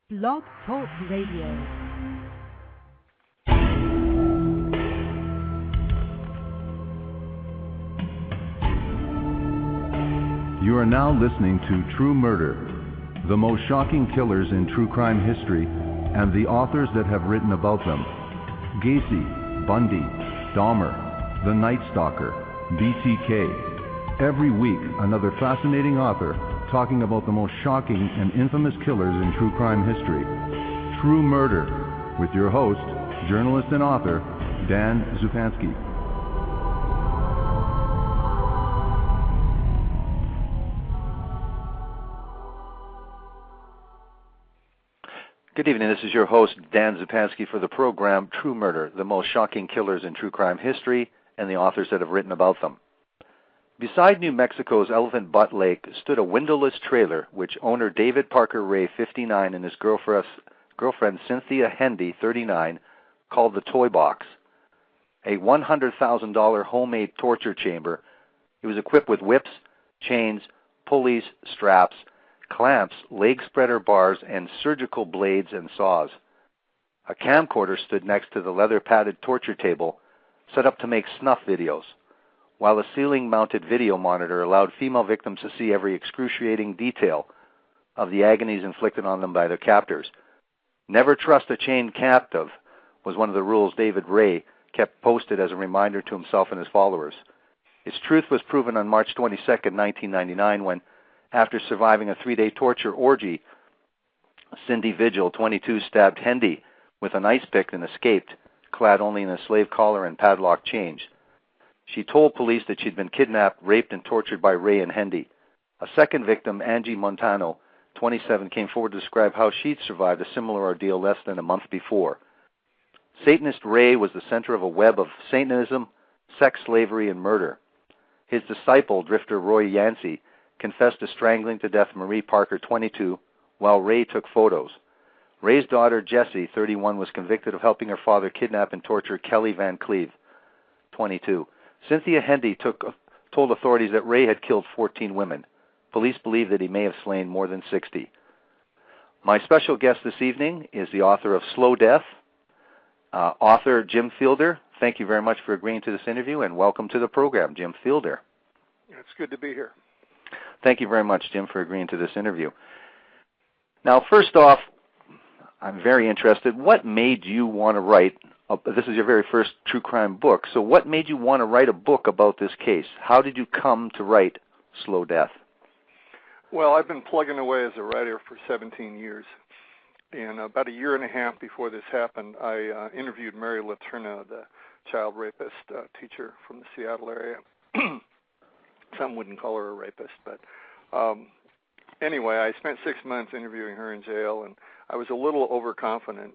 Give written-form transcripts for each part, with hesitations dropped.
Blog Talk Radio. You are now listening to True Murder, the most shocking killers in true crime history, and the authors that have written about them. Gacy, Bundy, Dahmer, The Night Stalker, BTK. Every week, another fascinating author talking about the most shocking and infamous killers in true crime history. True Murder, with your host, journalist and author, Dan Zupansky. Good evening, this is your host, Dan Zupansky, for the program True Murder, the most shocking killers in true crime history, and the authors that have written about them. Beside New Mexico's Elephant Butte Lake stood a windowless trailer which owner David Parker Ray, 59, and his girlfriend Cynthia Hendy, 39, called the Toybox. A $100,000 homemade torture chamber. It was equipped with whips, chains, pulleys, straps, clamps, leg spreader bars, and surgical blades and saws. A camcorder stood next to the leather-padded torture table, set up to make snuff videos, while a ceiling-mounted video monitor allowed female victims to see every excruciating detail of the agonies inflicted on them by their captors. Never trust a chained captive was one of the rules David Ray kept posted as a reminder to himself and his followers. Its truth was proven on March 22, 1999, when, after surviving a 3-day torture orgy, Cyndi Vigil, 22, stabbed Hendy with an ice pick and escaped, clad only in a slave collar and padlocked chains. She told police that she'd been kidnapped, raped, and tortured by Ray and Hendy. A second victim, Angie Montano, 27, came forward to describe how she'd survived a similar ordeal less than a month before. Satanist Ray was the center of a web of Satanism, sex slavery, and murder. His disciple, drifter Roy Yancy, confessed to strangling to death Marie Parker, 22, while Ray took photos. Ray's daughter, Jessie, 31, was convicted of helping her father kidnap and torture Kelli Van Cleve, 22. Cynthia Hendy told authorities that Ray had killed 14 women. Police believe that he may have slain more than 60. My special guest this evening is the author of Slow Death, author Jim Fielder. Thank you very much for agreeing to this interview, and welcome to the program, Jim Fielder. It's good to be here. Thank you very much, Jim, for agreeing to this interview. Now, first off, I'm very interested. What made you want to write? This is your very first true crime book. So what made you want to write a book about this case? How did you come to write Slow Death? Well, I've been plugging away as a writer for 17 years. And about a year and a half before this happened, I interviewed Mary Letourneau, the child rapist teacher from the Seattle area. Some wouldn't call her a rapist, but anyway, I spent 6 months interviewing her in jail, and I was a little overconfident.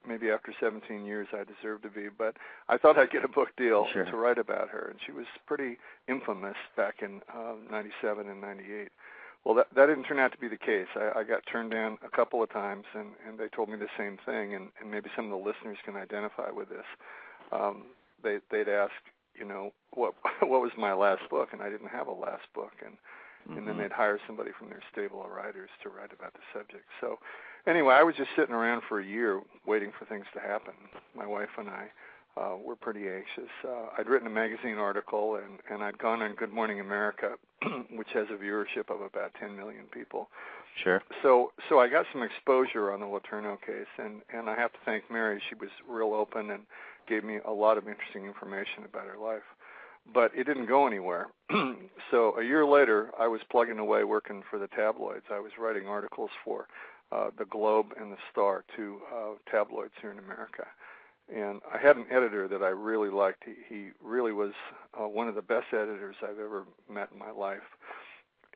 Maybe after 17 years I deserved to be, but I thought I'd get a book deal to write about her, and she was pretty infamous back in 97 and 98. Well, that didn't turn out to be the case. I got turned down a couple of times, and they told me the same thing, and maybe some of the listeners can identify with this. They'd ask, you know, what was my last book, and I didn't have a last book, and then they'd hire somebody from their stable of writers to write about the subject. So anyway, I was just sitting around for a year waiting for things to happen. My wife and I were pretty anxious. I'd written a magazine article, and I'd gone on Good Morning America, which has a viewership of about 10 million people. Sure. So I got some exposure on the Letourneau case, and I have to thank Mary. She was real open and gave me a lot of interesting information about her life. But it didn't go anywhere. So a year later, I was plugging away working for the tabloids. I was writing articles for the Globe and the Star, two tabloids here in America. And I had an editor that I really liked. He really was one of the best editors I've ever met in my life.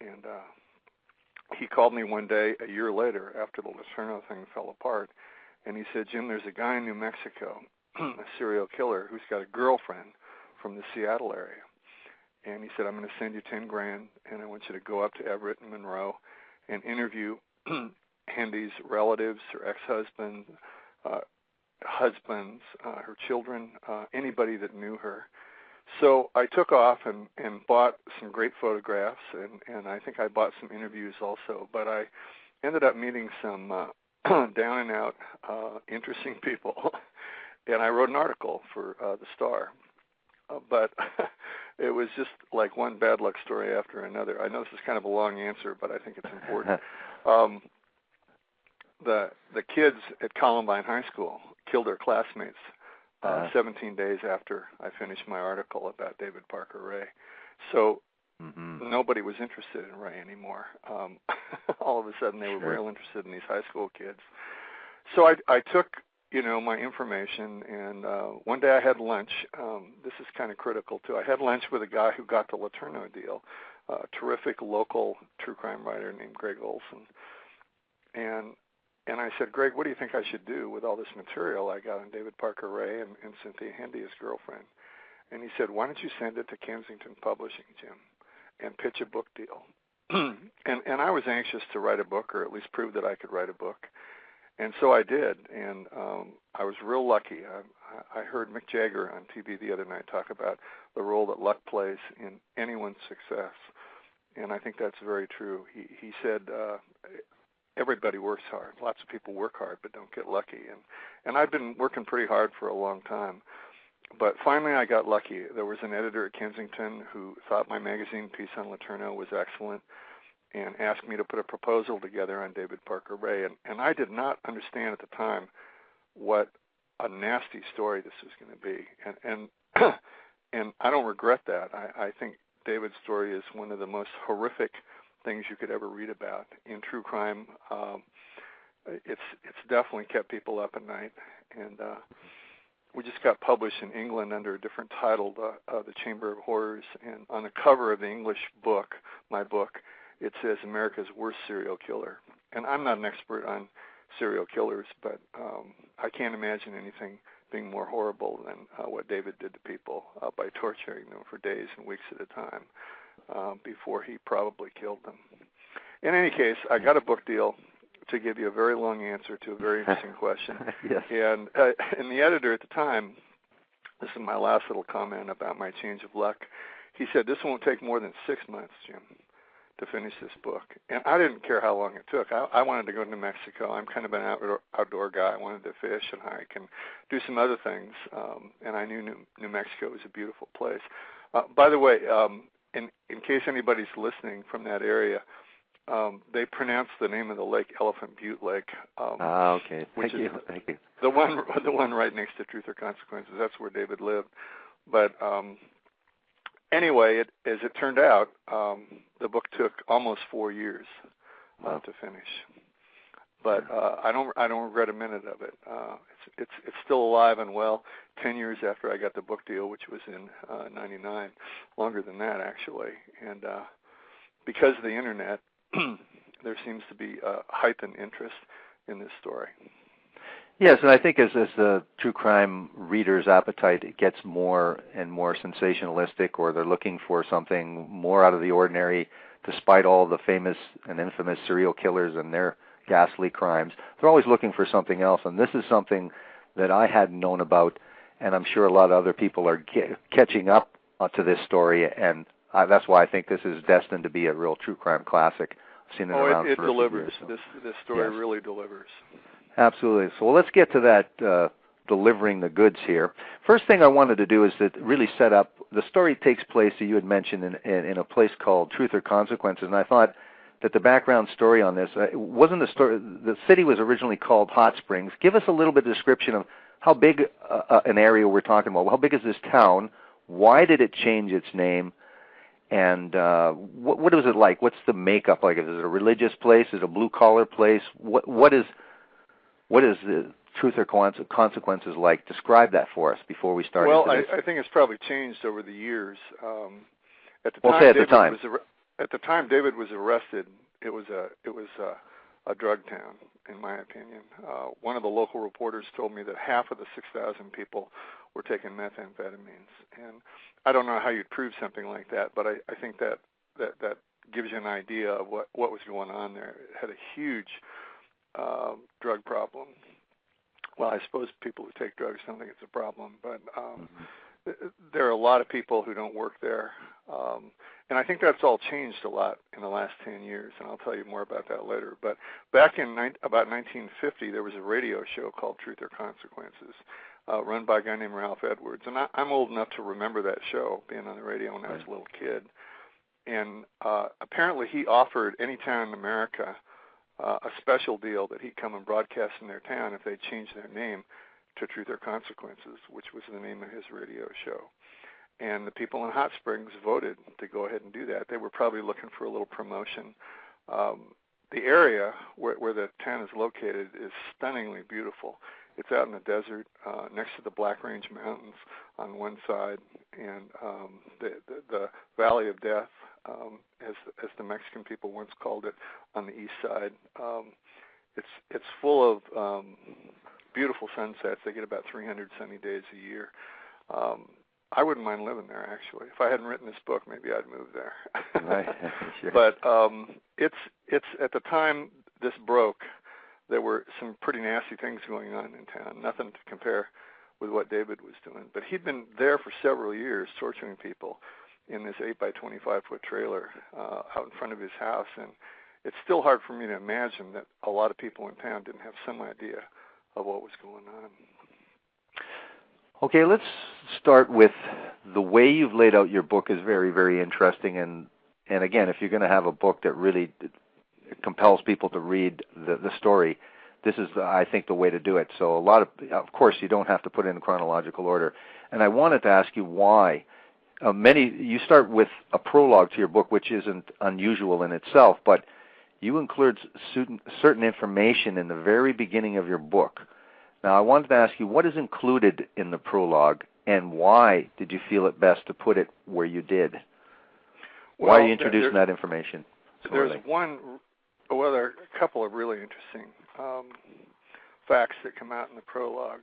And he called me one day a year later after the Letourneau thing fell apart, and he said, Jim, there's a guy in New Mexico, a serial killer, who's got a girlfriend from the Seattle area. And he said, I'm going to send you $10,000, and I want you to go up to Everett and Monroe and interview Hendy's relatives, her ex-husband, husbands, her children, anybody that knew her. So I took off and bought some great photographs, and I think I bought some interviews also. But I ended up meeting some down and out interesting people, and I wrote an article for the Star. But it was just like one bad luck story after another. I know this is kind of a long answer, but I think it's important. The kids at Columbine High School killed their classmates 17 days after I finished my article about David Parker Ray. So nobody was interested in Ray anymore. All of a sudden they were real interested in these high school kids. So I took, my information, and one day I had lunch. This is kind of critical, too. I had lunch with a guy who got the Letourneau deal, a terrific local true crime writer named Greg Olson. And I said, Greg, what do you think I should do with all this material I got on David Parker Ray and Cynthia Hendy, his girlfriend? And he said, why don't you send it to Kensington Publishing, Jim, and pitch a book deal? and I was anxious to write a book, or at least prove that I could write a book. And so I did, and I was real lucky. I heard Mick Jagger on TV the other night talk about the role that luck plays in anyone's success, and I think that's very true. He said everybody works hard. Lots of people work hard but don't get lucky, and I've been working pretty hard for a long time. But finally I got lucky. There was an editor at Kensington who thought my magazine piece on Letourneau was excellent, and asked me to put a proposal together on David Parker Ray. And I did not understand at the time what a nasty story this was going to be. And I don't regret that. I think David's story is one of the most horrific things you could ever read about in true crime. It's definitely kept people up at night. And we just got published in England under a different title, The Chamber of Horrors. And on the cover of the English book, my book, it says America's Worst Serial Killer. And I'm not an expert on serial killers, but I can't imagine anything being more horrible than what David did to people by torturing them for days and weeks at a time before he probably killed them. In any case, I got a book deal, to give you a very long answer to a very interesting question. Yes. And the editor at the time, this is my last little comment about my change of luck, he said, this won't take more than 6 months, Jim, to finish this book. And I didn't care how long it took. I wanted to go to New Mexico. I'm kind of an outdoor guy. I wanted to fish and hike and do some other things. And I knew New Mexico was a beautiful place. By the way, in case anybody's listening from that area, they pronounce the name of the lake Elephant Butte Lake. Okay. Thank you. Thank you. The one right next to Truth or Consequences. That's where David lived. But anyway, as it turned out, the book took almost 4 years to finish. But I don't regret a minute of it. It's still alive and well. 10 years after I got the book deal, which was in '99, longer than that actually. And because of the internet, there seems to be a heightened interest in this story. Yes, and I think as the true crime reader's appetite gets more and more sensationalistic, or they're looking for something more out of the ordinary, despite all the famous and infamous serial killers and their ghastly crimes, they're always looking for something else. And this is something that I hadn't known about, and I'm sure a lot of other people are catching up to this story, and that's why I think this is destined to be a real true crime classic. I've seen it around it for delivers. a few years, so. This story Yes. really delivers. Absolutely. So let's get to that delivering the goods here. First thing I wanted to do is to really set up, the story takes place, that you had mentioned, in a place called Truth or Consequences, and I thought that the background story on this, wasn't a story, the city was originally called Hot Springs. Give us a little bit of description of how big an area we're talking about. How big is this town? Why did it change its name? And what was it like? What's the makeup like? Is it a religious place? Is it a blue-collar place? What is the Truth or Consequences like? Describe that for us before we start. Well, I think it's probably changed over the years. At the time, David was arrested. It was a drug town, in my opinion. One of the local reporters told me that half of the 6,000 people were taking methamphetamines, and I don't know how you'd prove something like that, but I think that gives you an idea of what was going on there. It had a huge drug problem. Well, I suppose people who take drugs don't think it's a problem, but there are a lot of people who don't work there. And I think that's all changed a lot in the last 10 years, and I'll tell you more about that later. But back in about 1950, there was a radio show called Truth or Consequences, run by a guy named Ralph Edwards. And I'm old enough to remember that show, being on the radio when I was a little kid. And apparently he offered any town in America a special deal that he'd come and broadcast in their town if they changed their name to Truth or Consequences, which was the name of his radio show. And the people in Hot Springs voted to go ahead and do that. They were probably looking for a little promotion. The area where the town is located is stunningly beautiful. It's out in the desert next to the Black Range Mountains on one side, and the Valley of Death, as the Mexican people once called it, on the east side. It's full of beautiful sunsets. They get about 300 sunny days a year. I wouldn't mind living there, actually. If I hadn't written this book, maybe I'd move there. Right. Sure. But it's at the time this broke, there were some pretty nasty things going on in town. Nothing to compare with what David was doing. But he'd been there for several years, torturing people in this 8-by-25-foot trailer out in front of his house. And it's still hard for me to imagine that a lot of people in town didn't have some idea of what was going on. Okay, let's start with the way you've laid out your book is very, very interesting. And again, if you're going to have a book that really compels people to read the story, this is, I think, the way to do it. So of course, you don't have to put it in chronological order. And I wanted to ask you why. You start with a prologue to your book, which isn't unusual in itself, but you include certain information in the very beginning of your book. Now, I wanted to ask you, what is included in the prologue, and why did you feel it best to put it where you did? Why are you introducing that information? There are a couple of really interesting facts that come out in the prologue.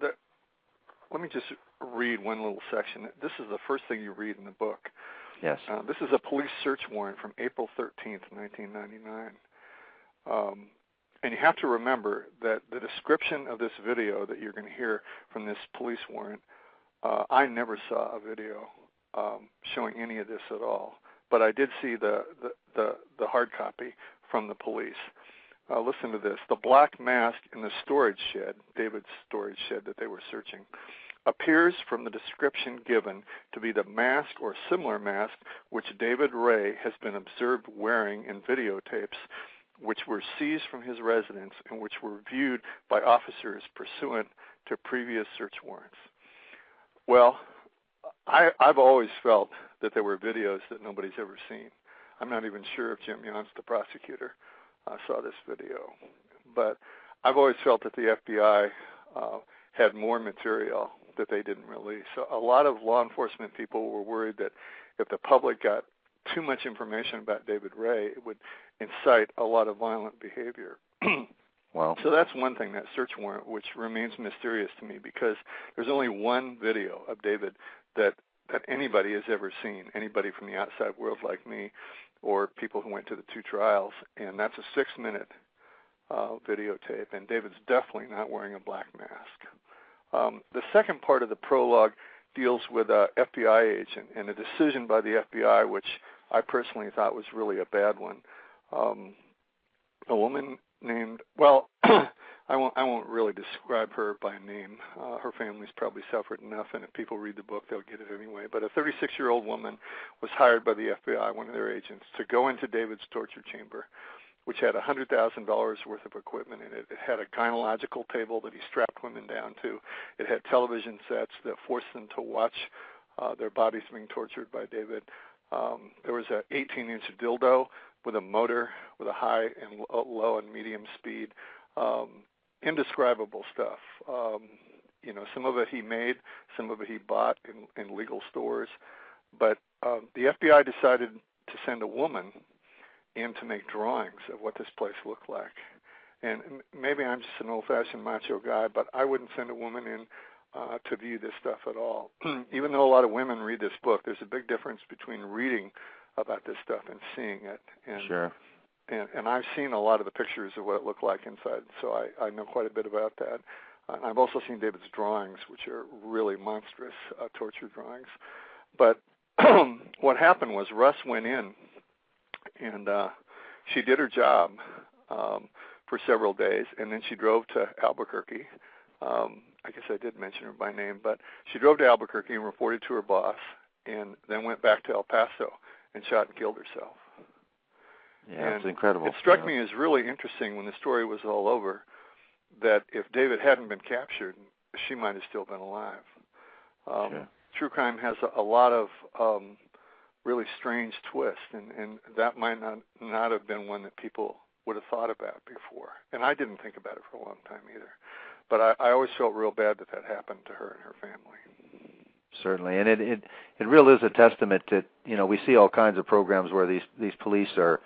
Let me just read one little section. This is the first thing you read in the book. Yes. This is a police search warrant from April 13th, 1999. And you have to remember that the description of this video that you're going to hear from this police warrant, I never saw a video showing any of this at all. But I did see the hard copy from the police. Listen to this. The black mask in the storage shed, David's storage shed that they were searching, appears from the description given to be the mask or similar mask which David Ray has been observed wearing in videotapes which were seized from his residence and which were viewed by officers pursuant to previous search warrants. Well, I've always felt that there were videos that nobody's ever seen. I'm not even sure if Jim Yance, the prosecutor, saw this video. But I've always felt that the FBI had more material that they didn't release. So a lot of law enforcement people were worried that if the public got too much information about David Ray, it would incite a lot of violent behavior. Wow. So that's one thing, that search warrant, which remains mysterious to me because there's only one video of David that anybody has ever seen, anybody from the outside world like me or people who went to the two trials, and that's a 6-minute videotape, and David's definitely not wearing a black mask. The second part of the prologue deals with an FBI agent and a decision by the FBI, which I personally thought was really a bad one. A woman named, well, I won't really describe her by name. Her family's probably suffered enough, and if people read the book, they'll get it anyway. But a 36-year-old woman was hired by the FBI, one of their agents, to go into David's torture chamber, which had $100,000 worth of equipment in it. It had a gynecological table that he strapped women down to. It had television sets that forced them to watch their bodies being tortured by David. There was an 18-inch dildo with a motor with a high and low and medium speed. Indescribable stuff. Some of it he made, some of it he bought in legal stores. But the FBI decided to send a woman in to make drawings of what this place looked like. And maybe I'm just an old-fashioned macho guy, but I wouldn't send a woman in to view this stuff at all. Even though a lot of women read this book, there's a big difference between reading about this stuff and seeing it. And, sure. And I've seen a lot of the pictures of what it looked like inside, so I know quite a bit about that. And I've also seen David's drawings, which are really monstrous torture drawings. But what happened was Russ went in, and she did her job for several days, and then she drove to Albuquerque. I guess I did mention her by name, but she drove to Albuquerque and reported to her boss, and then went back to El Paso and shot and killed herself. Yeah, it's incredible. It struck me as really interesting when the story was all over that if David hadn't been captured, she might have still been alive. Sure. True crime has a lot of really strange twists, and that might not have been one that people would have thought about before. And I didn't think about it for a long time either. But I always felt real bad that happened to her and her family. Certainly, and it really is a testament that, you know, we see all kinds of programs where these police are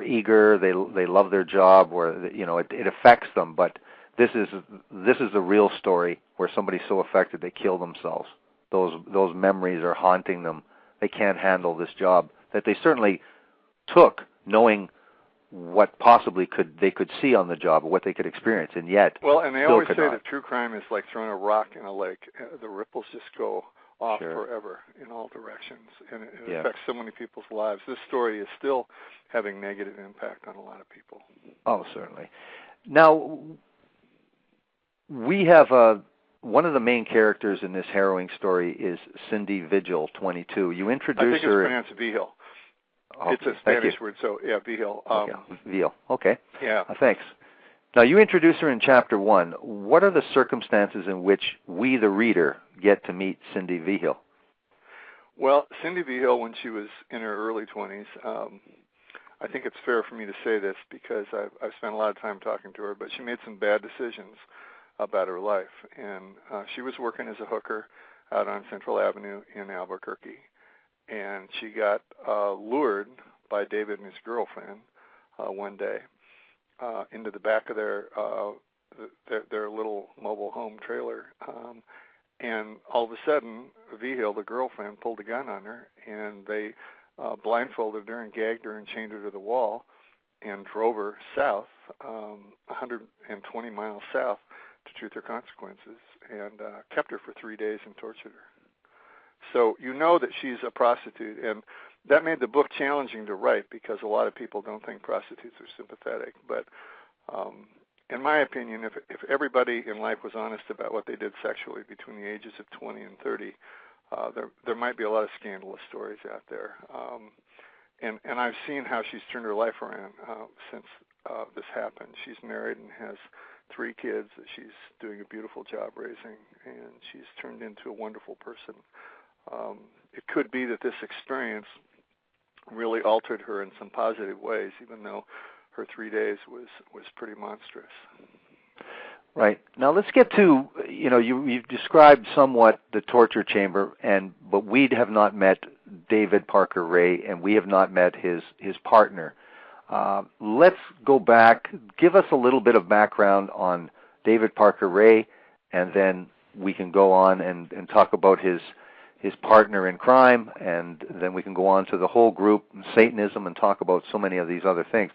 eager, they love their job, where, you know, it affects them. But this is the real story where somebody's so affected they kill themselves. Those memories are haunting them. They can't handle this job that they certainly took, knowing what possibly they could see on the job or what they could experience, and yet and they always say that true crime is like throwing a rock in a lake. The ripples just go off forever in all directions, and it affects so many people's lives. This story is still having negative impact on a lot of people. Oh, certainly. Now, we have one of the main characters in this harrowing story is Cyndi Vigil, 22. You introduce her. I think it's pronounced Vigil. Okay, it's a Spanish word, so yeah, Vigil. Vigil. Okay. Yeah. Thanks. Now, you introduce her in Chapter 1. What are the circumstances in which we, the reader, get to meet Cyndi Vigil? Well, Cyndi Vigil, when she was in her early 20s, I think it's fair for me to say this because I've spent a lot of time talking to her, but she made some bad decisions about her life. And she was working as a hooker out on Central Avenue in Albuquerque. And she got lured by David and his girlfriend one day into the back of their little mobile home trailer. And all of a sudden, Vigil, the girlfriend, pulled a gun on her, and they blindfolded her and gagged her and chained her to the wall and drove her south, 120 miles south, to Truth or Consequences, and kept her for 3 days and tortured her. So you know that she's a prostitute, and that made the book challenging to write because a lot of people don't think prostitutes are sympathetic. But in my opinion, if everybody in life was honest about what they did sexually between the ages of 20 and 30, there might be a lot of scandalous stories out there. And I've seen how she's turned her life around since this happened. She's married and has 3 kids that she's doing a beautiful job raising, and she's turned into a wonderful person. It could be that this experience really altered her in some positive ways, even though her 3 days was pretty monstrous. Right. Now let's get to, you know, you've described somewhat the torture chamber, but we have not met David Parker Ray, and we have not met his partner. Let's go back. Give us a little bit of background on David Parker Ray, and then we can go on and talk about his partner in crime, and then we can go on to the whole group, Satanism, and talk about so many of these other things.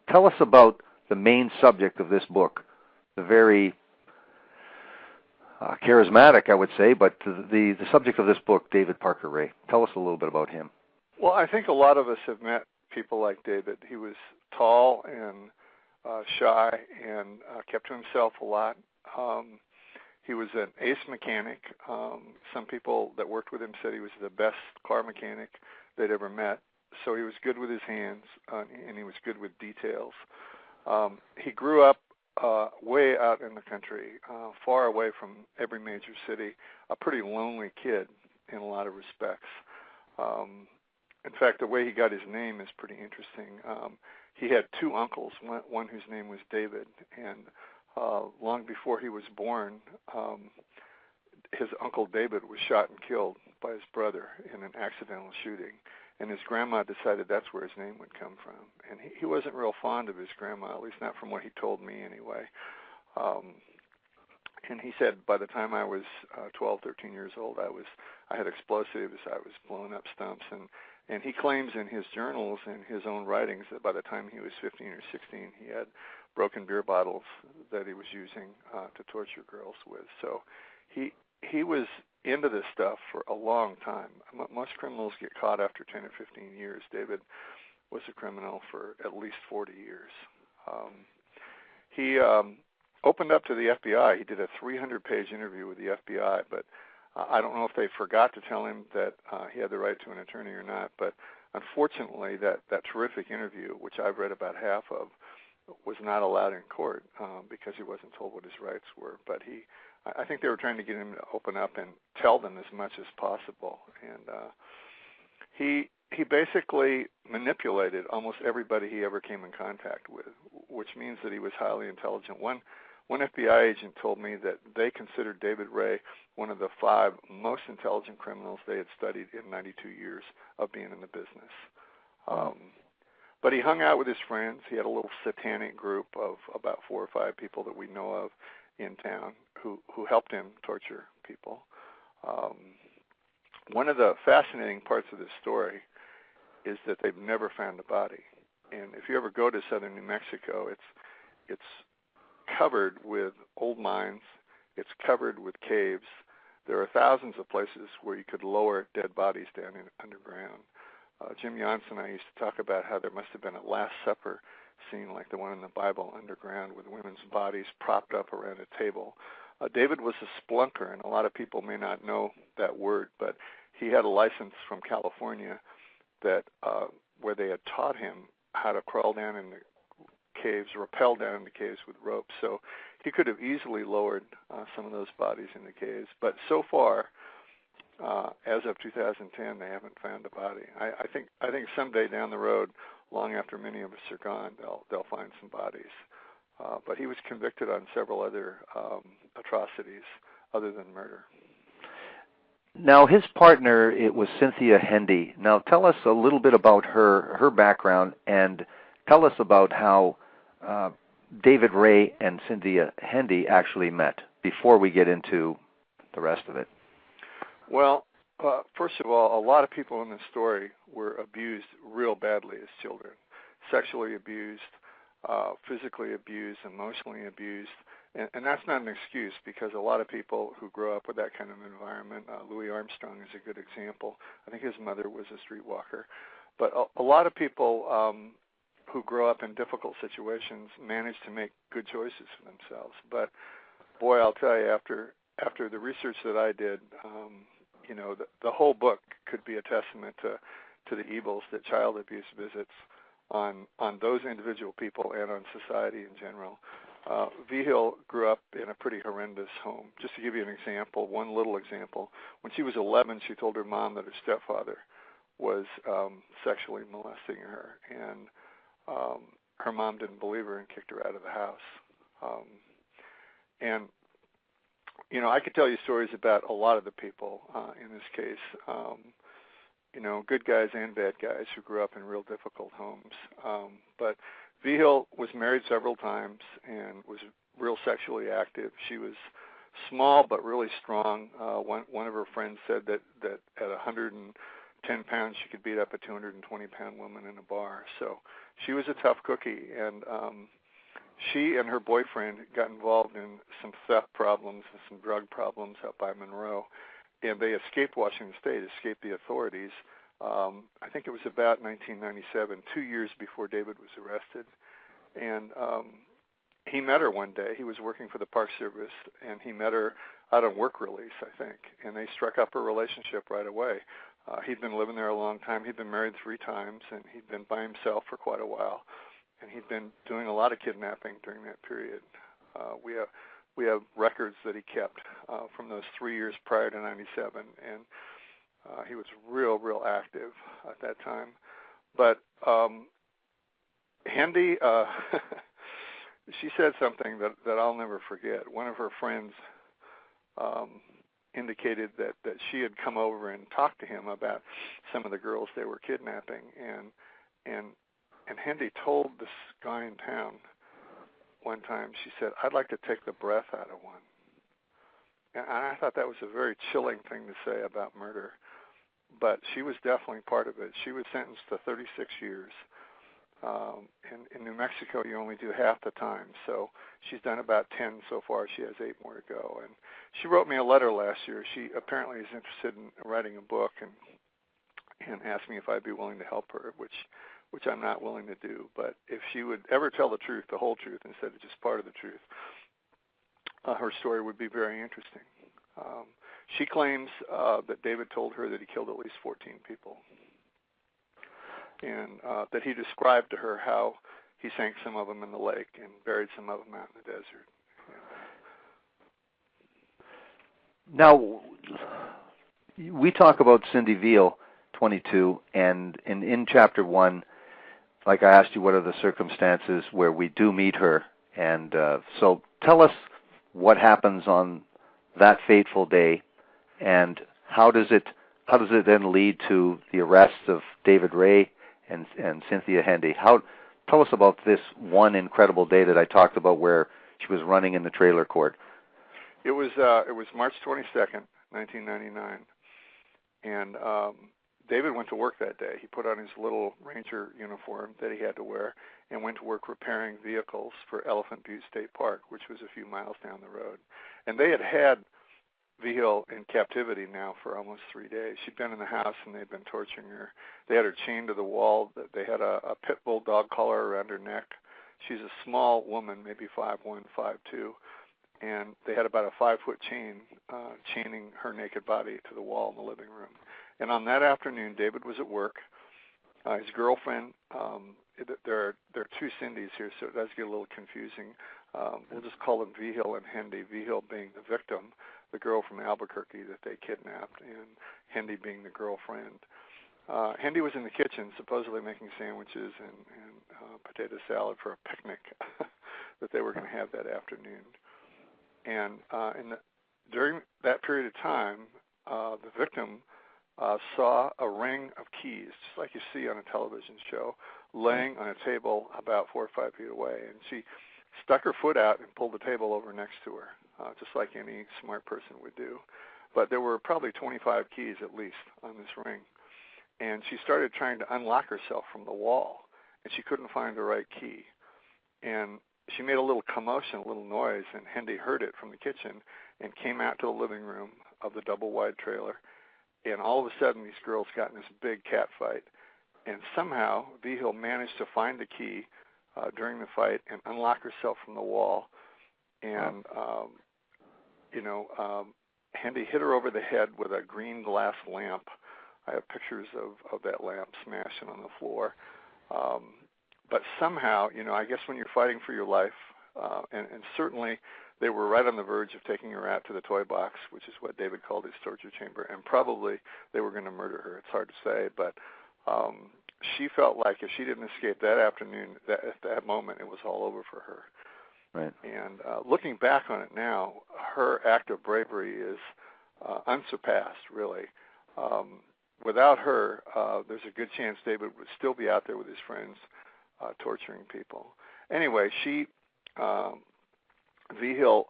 Tell us about the main subject of this book, the very charismatic, I would say, but the subject of this book, David Parker Ray. Tell us a little bit about him. Well, I think a lot of us have met people like David. He was tall and shy and kept to himself a lot. He was an ace mechanic. Some people that worked with him said he was the best car mechanic they'd ever met. So he was good with his hands, and he was good with details. He grew up way out in the country, far away from every major city, a pretty lonely kid in a lot of respects. In fact, the way he got his name is pretty interesting. He had 2 uncles, one whose name was David, and long before he was born, his uncle David was shot and killed by his brother in an accidental shooting, and his grandma decided that's where his name would come from. And he wasn't real fond of his grandma, at least not from what he told me anyway. And he said by the time I was 12, 13 years old, I had explosives, I was blowing up stumps, and he claims in his journals and his own writings that by the time he was 15 or 16, he had broken beer bottles that he was using to torture girls with. So he was into this stuff for a long time. Most criminals get caught after 10 or 15 years. David was a criminal for at least 40 years. He opened up to the FBI. He did a 300-page interview with the FBI, but I don't know if they forgot to tell him that he had the right to an attorney or not. But unfortunately, that terrific interview, which I've read about half of, was not allowed in court because he wasn't told what his rights were. But I think they were trying to get him to open up and tell them as much as possible. And he basically manipulated almost everybody he ever came in contact with, which means that he was highly intelligent. One FBI agent told me that they considered David Ray one of the 5 most intelligent criminals they had studied in 92 years of being in the business. But he hung out with his friends. He had a little satanic group of about 4 or 5 people that we know of in town who helped him torture people. One of the fascinating parts of this story is that they've never found a body. And if you ever go to southern New Mexico, it's covered with old mines. It's covered with caves. There are thousands of places where you could lower dead bodies down underground. Jim Janssen and I used to talk about how there must have been a Last Supper scene like the one in the Bible underground with women's bodies propped up around a table. David was a splunker, and a lot of people may not know that word, but he had a license from California that where they had taught him how to crawl down in the caves, rappel down in the caves with ropes. So he could have easily lowered some of those bodies in the caves. But so far, as of 2010, they haven't found a body. I think someday down the road, long after many of us are gone, they'll find some bodies. But he was convicted on several other atrocities other than murder. Now, his partner, it was Cynthia Hendy. Now, tell us a little bit about her background, and tell us about how David Ray and Cynthia Hendy actually met before we get into the rest of it. Well, first of all, a lot of people in this story were abused real badly as children, sexually abused, physically abused, emotionally abused. And that's not an excuse, because a lot of people who grow up with that kind of environment, Louis Armstrong is a good example. I think his mother was a streetwalker. But a lot of people who grow up in difficult situations manage to make good choices for themselves. But, boy, I'll tell you, after the research that I did, the whole book could be a testament to the evils that child abuse visits on those individual people and on society in general. Vigil grew up in a pretty horrendous home. Just to give you an example, one little example, when she was 11, she told her mom that her stepfather was sexually molesting her, and her mom didn't believe her and kicked her out of the house. And I could tell you stories about a lot of the people in this case, good guys and bad guys who grew up in real difficult homes. But Vigil was married several times and was real sexually active. She was small but really strong. One of her friends said that at 110 pounds she could beat up a 220-pound woman in a bar. So she was a tough cookie, and she and her boyfriend got involved in some theft problems and some drug problems out by Monroe, and they escaped Washington State, escaped the authorities. I think it was about 1997, 2 years before David was arrested. And he met her one day. He was working for the Park Service, and he met her out on work release, I think, and they struck up a relationship right away. He'd been living there a long time. He'd been married 3 times, and he'd been by himself for quite a while. And he'd been doing a lot of kidnapping during that period. We have records that he kept from those 3 years prior to 97, and he was real active at that time. But Hendy, she said something that I'll never forget. One of her friends indicated that she had come over and talked to him about some of the girls they were kidnapping, and Hendy told this guy in town one time, she said, "I'd like to take the breath out of one." And I thought that was a very chilling thing to say about murder, but she was definitely part of it. She was sentenced to 36 years In New Mexico, you only do half the time. So she's done about 10 so far. She has 8 more to go. And she wrote me a letter last year. She apparently is interested in writing a book and asked me if I'd be willing to help her, which I'm not willing to do. But if she would ever tell the truth, the whole truth, instead of just part of the truth, her story would be very interesting. She claims that David told her that he killed at least 14 people, and that he described to her how he sank some of them in the lake and buried some of them out in the desert. Now, we talk about Cyndi Vigil, 22, and in Chapter 1, like I asked you, what are the circumstances where we do meet her? And so tell us what happens on that fateful day, and how does it then lead to the arrests of David Ray and Cynthia Hendy? Tell us about this one incredible day that I talked about where she was running in the trailer court. It was March 22nd, 1999, and David went to work that day. He put on his little ranger uniform that he had to wear and went to work repairing vehicles for Elephant Butte State Park, which was a few miles down the road. And they had Vigil in captivity now for almost 3 days. She'd been in the house and they'd been torturing her. They had her chained to the wall. They had a pit bull dog collar around her neck. She's a small woman, maybe 5'1", 5'2", and they had about a 5-foot chain chaining her naked body to the wall in the living room. And on that afternoon, David was at work. His girlfriend, there are 2 Cyndis here, so it does get a little confusing. We'll just call them Vigil and Hendy, Vigil being the victim, the girl from Albuquerque that they kidnapped, and Hendy being the girlfriend. Hendy was in the kitchen, supposedly making sandwiches and potato salad for a picnic that they were going to have that afternoon. And during that period of time, the victim saw a ring of keys, just like you see on a television show, laying on a table about 4 or 5 feet away. And she stuck her foot out and pulled the table over next to her, just like any smart person would do. But there were probably 25 keys at least on this ring. And she started trying to unlock herself from the wall, and she couldn't find the right key. And she made a little commotion, a little noise, and Hendy heard it from the kitchen and came out to the living room of the double-wide trailer. And all of a sudden, these girls got in this big cat fight. And somehow, Vigil managed to find the key during the fight and unlock herself from the wall. And, Hendy hit her over the head with a green glass lamp. I have pictures of that lamp smashing on the floor. But somehow, I guess when you're fighting for your life, and certainly they were right on the verge of taking her out to the Toybox, which is what David called his torture chamber, and probably they were going to murder her. It's hard to say, but she felt like if she didn't escape that afternoon, at that moment, it was all over for her. Right. And looking back on it now, her act of bravery is unsurpassed, really. Without her, there's a good chance David would still be out there with his friends torturing people. Anyway, Vigil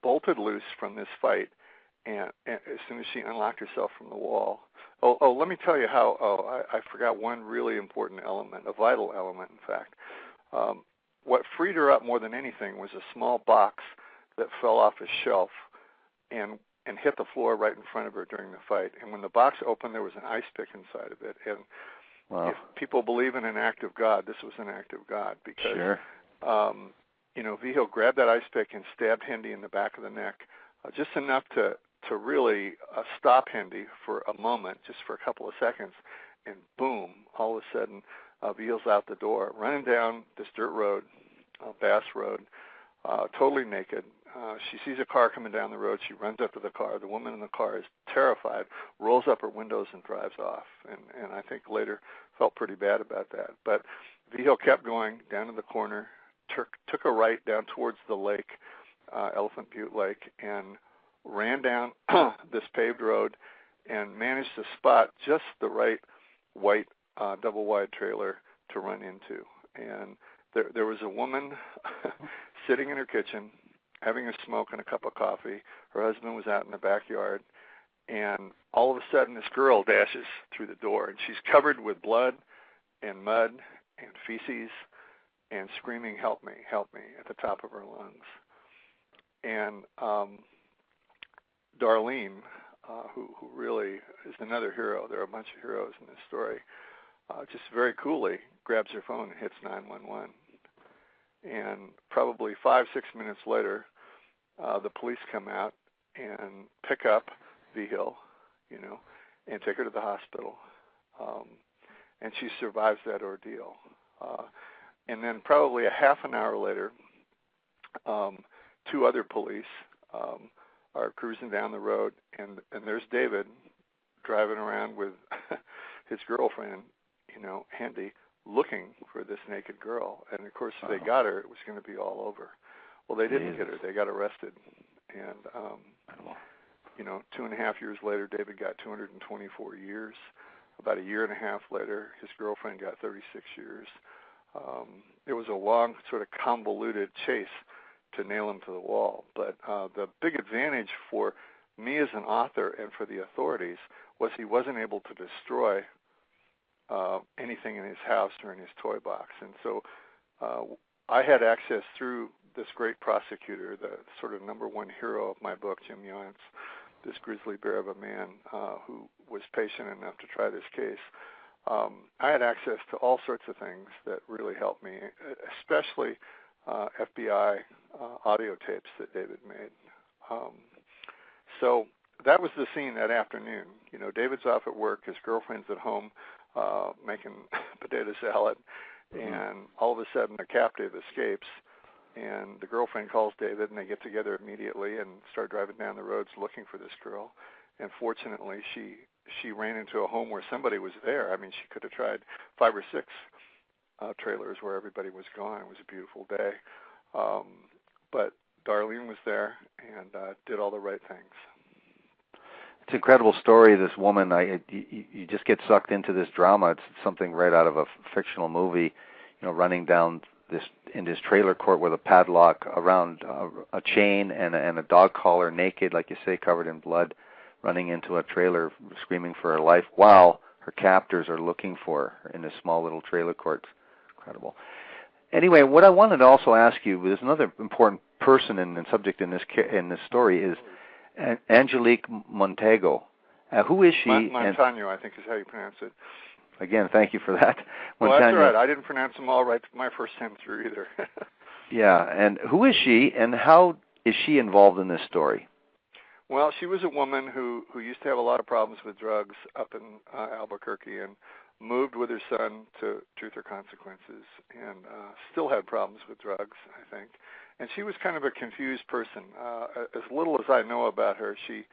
bolted loose from this fight, and as soon as she unlocked herself from the wall. Oh, let me tell you how. I forgot one really important element, a vital element, in fact. What freed her up more than anything was a small box that fell off a shelf and hit the floor right in front of her during the fight. And when the box opened, there was an ice pick inside of it. And if people believe in an act of God, this was an act of God, because sure. Vigil grabbed that ice pick and stabbed Hendy in the back of the neck, just enough to really stop Hendy for a moment, just for a couple of seconds, and boom, all of a sudden, Vigil's out the door, running down this dirt road, Bass Road, totally naked. She sees a car coming down the road. She runs up to the car. The woman in the car is terrified, rolls up her windows and drives off. And I think later felt pretty bad about that. But Vigil kept going down to the corner, took a right down towards the lake, Elephant Butte Lake, and ran down this paved road and managed to spot just the right white double-wide trailer to run into. And there was a woman sitting in her kitchen having a smoke and a cup of coffee. Her husband was out in the backyard, and all of a sudden this girl dashes through the door, and she's covered with blood and mud and feces and screaming, help me, at the top of her lungs. And Darlene, who really is another hero, there are a bunch of heroes in this story, just very coolly grabs her phone and hits 911. And probably 5-6 minutes later, the police come out and pick up Vigil, and take her to the hospital. And she survives that ordeal. And then probably a half an hour later, 2 other police are cruising down the road, and there's David driving around with his girlfriend, Hendy, looking for this naked girl. And of course, if they got her, it was going to be all over. Well, they didn't get her. They got arrested. And, 2.5 years later, David got 224 years. About a year and a half later, his girlfriend got 36 years. It was a long, sort of convoluted chase to nail him to the wall. But the big advantage for me as an author and for the authorities was he wasn't able to destroy anything in his house or in his toy box. And so I had access through this great prosecutor, the sort of number one hero of my book, Jim Yance, this grizzly bear of a man who was patient enough to try this case. I had access to all sorts of things that really helped me, especially FBI audio tapes that David made. So that was the scene that afternoon. David's off at work, his girlfriend's at home making potato salad, and all of a sudden a captive escapes, and the girlfriend calls David, and they get together immediately and start driving down the roads looking for this girl. And fortunately, she ran into a home where somebody was there. I mean, she could have tried 5 or 6 trailers where everybody was gone. It was a beautiful day. But Darlene was there and did all the right things. It's an incredible story. This woman, you just get sucked into this drama. It's something right out of a fictional movie, running down in this trailer court with a padlock around a chain and a dog collar, naked, like you say, covered in blood, running into a trailer, screaming for her life while her captors are looking for her in this small little trailer court. Incredible. Anyway, what I wanted to also ask you, there's another important person and subject in this story is Angelique Montego. Who is she? Montano, I think is how you pronounce it. Again, thank you for that. Well, that's all right. I didn't pronounce them all right my first time through either. Yeah, and who is she, and how is she involved in this story? Well, she was a woman who used to have a lot of problems with drugs up in Albuquerque and moved with her son to Truth or Consequences and still had problems with drugs, I think. And she was kind of a confused person. As little as I know about her, she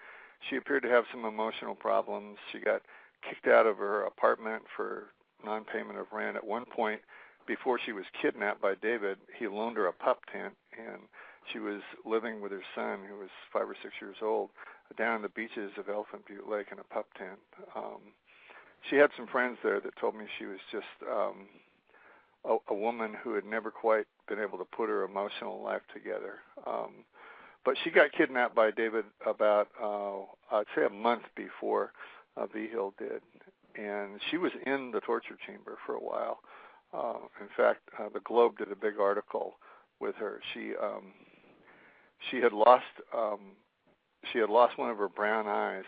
appeared to have some emotional problems. She got kicked out of her apartment for non-payment of rent. At one point, before she was kidnapped by David, he loaned her a pup tent, and she was living with her son, who was 5 or 6 years old, down on the beaches of Elephant Butte Lake in a pup tent. She had some friends there that told me she was just a woman who had never quite been able to put her emotional life together. But she got kidnapped by David about, I'd say a month before Vigil did. And she was in the torture chamber for a while. In fact, the Globe did a big article with her. She had lost one of her brown eyes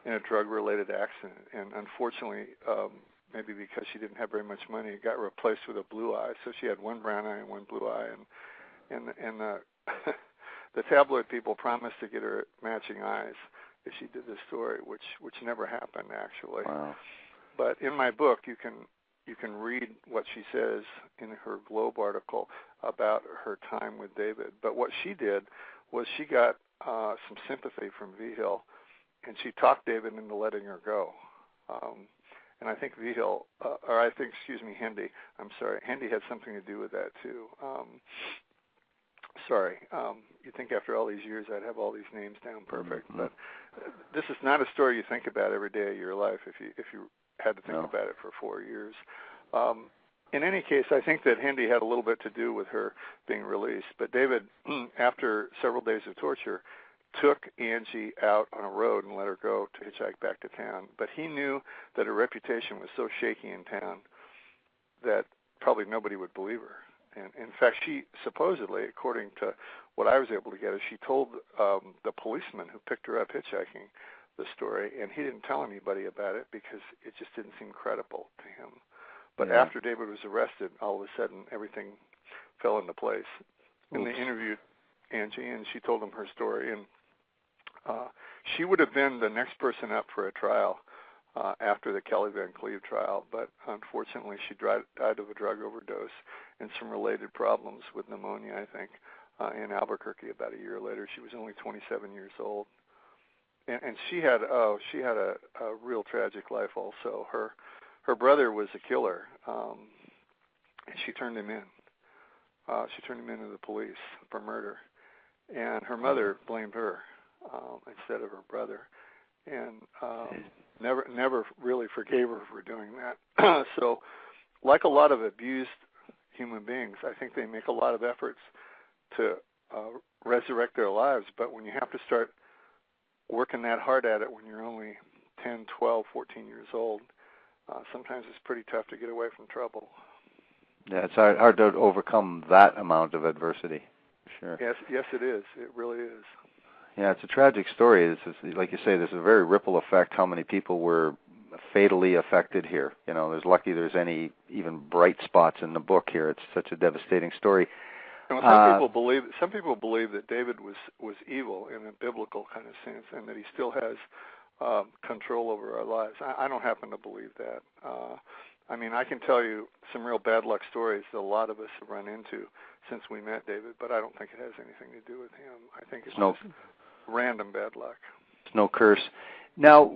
in a drug-related accident, and unfortunately, maybe because she didn't have very much money, it got replaced with a blue eye. So she had one brown eye and one blue eye, and the tabloid people promised to get her matching eyes if she did this story, which never happened actually. Wow. But in my book, you can read what she says in her Globe article about her time with David. But what she did was she got some sympathy from Vigil, and she talked David into letting her go. And I think Hendy. I'm sorry, Hendy had something to do with that too. You'd think after all these years I'd have all these names down perfect, but this is not a story you think about every day of your life if you had to think about it for 4 years. In any case, I think that Hendy had a little bit to do with her being released. But David, after several days of torture, took Angie out on a road and let her go to hitchhike back to town. But he knew that her reputation was so shaky in town that probably nobody would believe her. And in fact, she supposedly, according to what I was able to get, she told the policeman who picked her up hitchhiking the story, and he didn't tell anybody about it because it just didn't seem credible to him. But after David was arrested, all of a sudden everything fell into place. And they interviewed Angie, and she told him her story, and she would have been the next person up for a trial after the Kelli Van Cleve trial, but unfortunately she died of a drug overdose and some related problems with pneumonia, I think, in Albuquerque about a year later. She was only 27 years old. And she had a real tragic life also. Her brother was a killer, and she turned him in. She turned him into the police for murder. And her mother blamed her instead of her brother. And never really forgave her for doing that. So, like a lot of abused human beings, I think they make a lot of efforts to resurrect their lives. But when you have to start working that hard at it when you're only 10, 12, 14 years old, sometimes it's pretty tough to get away from trouble. Yeah, it's hard to overcome that amount of adversity. Sure. Yes, it is. It really is. Yeah, it's a tragic story. This is, like you say, there's a very ripple effect. How many people were fatally affected here? You know, there's lucky there's any even bright spots in the book here. It's such a devastating story. And some people believe that David was evil in a biblical kind of sense, and that he still has control over our lives. I don't happen to believe that. I mean, I can tell you some real bad luck stories that a lot of us have run into since we met David, but I don't think it has anything to do with him. I think it's just random bad luck. It's no curse. Now,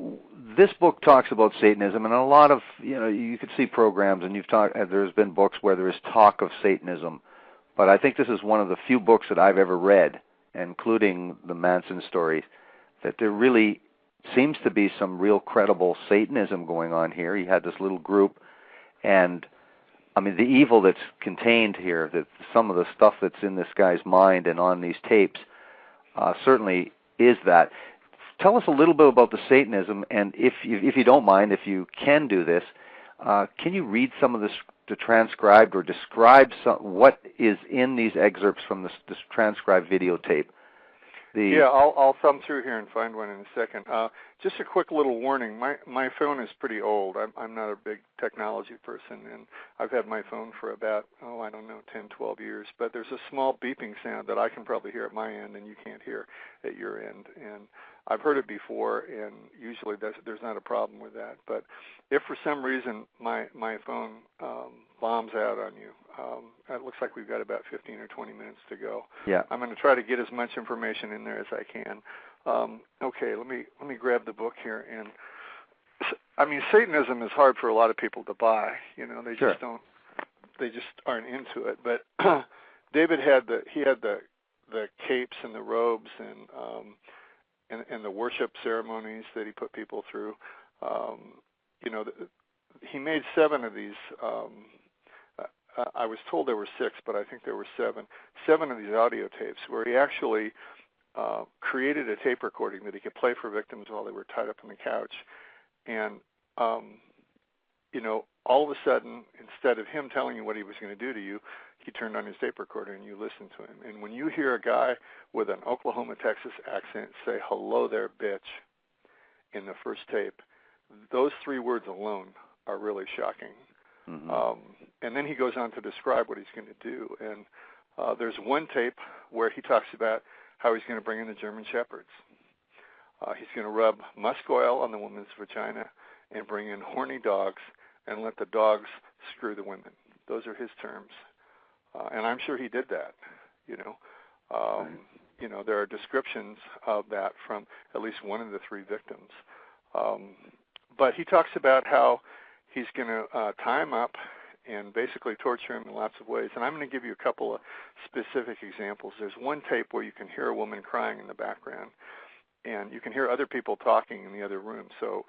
this book talks about Satanism, and a lot of, you could see programs, and there's been books where there is talk of Satanism, but I think this is one of the few books that I've ever read, including the Manson stories, that there really seems to be some real credible Satanism going on here. He had this little group, and I mean, the evil that's contained here, that some of the stuff that's in this guy's mind and on these tapes certainly is that. Tell us a little bit about the Satanism, and if you don't mind, if you can do this, can you read some of this transcribed or describe what is in these excerpts from this transcribed videotape? I'll thumb through here and find one in a second. Just a quick little warning. My phone is pretty old. I'm not a big technology person, and I've had my phone for about, 10, 12 years. But there's a small beeping sound that I can probably hear at my end and you can't hear at your end. And I've heard it before, and usually there's not a problem with that. But if for some reason my phone bombs out on you, it looks like we've got about 15 or 20 minutes to go. Yeah. I'm going to try to get as much information in there as I can. Okay, let me grab the book here. And I mean, Satanism is hard for a lot of people to buy. They Sure. just don't. They just aren't into it. But David had the capes and the robes and the worship ceremonies that he put people through. He made 7 of these. I was told there were 6, but I think there were 7. 7 of these audio tapes where he actually created a tape recording that he could play for victims while they were tied up on the couch. And, all of a sudden, instead of him telling you what he was going to do to you, he turned on his tape recorder and you listened to him. And when you hear a guy with an Oklahoma, Texas accent say, "Hello there, bitch," in the first tape, those 3 words alone are really shocking. Mm-hmm. And then he goes on to describe what he's going to do. And there's one tape where he talks about how he's going to bring in the German Shepherds. He's going to rub musk oil on the woman's vagina and bring in horny dogs and let the dogs screw the women. Those are his terms. And I'm sure he did that, there are descriptions of that from at least one of the 3 victims. But he talks about how he's going to tie him up and basically torture him in lots of ways. And I'm going to give you a couple of specific examples. There's one tape where you can hear a woman crying in the background, and you can hear other people talking in the other room. So